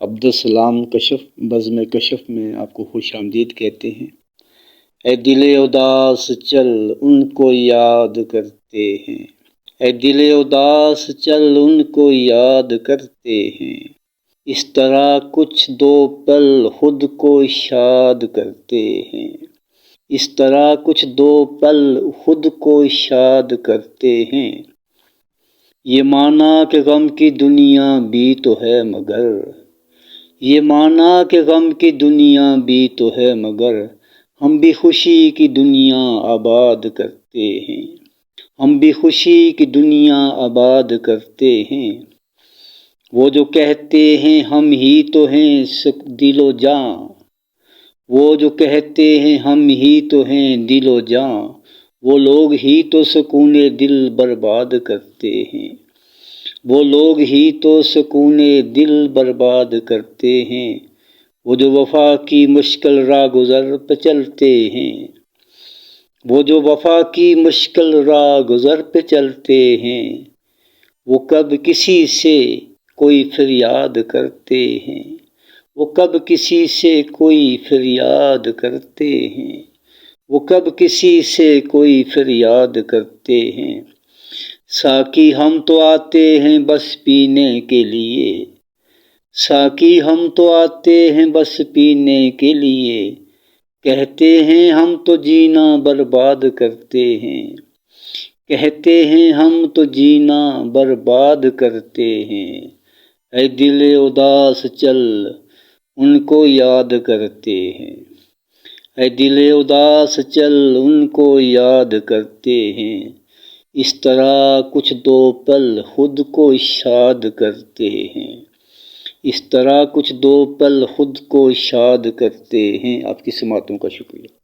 عبدالسلام کشف بزم کشف میں آپ کو خوش آمدید کہتے ہیں۔ اے دل اداس چل ان کو یاد کرتے ہیں، اے دل اداس چل ان کو یاد کرتے ہیں، اس طرح کچھ دو پل خود کو شاد کرتے ہیں، اس طرح کچھ دو پل خود کو شاد کرتے ہیں۔ یہ مانا کہ غم کی دنیا بھی تو ہے مگر، یہ مانا کہ غم کی دنیا بھی تو ہے مگر، ہم بھی خوشی کی دنیا آباد کرتے ہیں، ہم بھی خوشی کی دنیا آباد کرتے ہیں۔ وہ جو کہتے ہیں ہم ہی تو ہیں دل و جاں، وہ جو کہتے ہیں ہم ہی تو ہیں دل و جاں، وہ لوگ ہی تو سکون دل برباد کرتے ہیں، وہ لوگ ہی تو سکون دل برباد کرتے ہیں۔ وہ جو وفا کی مشکل راہ گزر پہ چلتے ہیں، وہ جو وفا کی مشکل راہ گزر پہ چلتے ہیں، وہ کب کسی سے کوئی فریاد کرتے ہیں، وہ کب کسی سے کوئی فریاد کرتے ہیں، وہ کب کسی سے کوئی فریاد کرتے ہیں۔ ساقی ہم تو آتے ہیں بس پینے کے لیے، ساقی ہم تو آتے ہیں بس پینے کے لیے، کہتے ہیں ہم تو جینا برباد کرتے ہیں، کہتے ہیں ہم تو جینا برباد کرتے ہیں۔ اے دل اداس چل ان کو یاد کرتے ہیں، اے دل اداس چل ان کو یاد کرتے ہیں، اس طرح کچھ دو پل خود کو شاد کرتے ہیں، اس طرح کچھ دو پل خود کو شاد کرتے ہیں۔ آپ کی سماعتوں کا شکریہ۔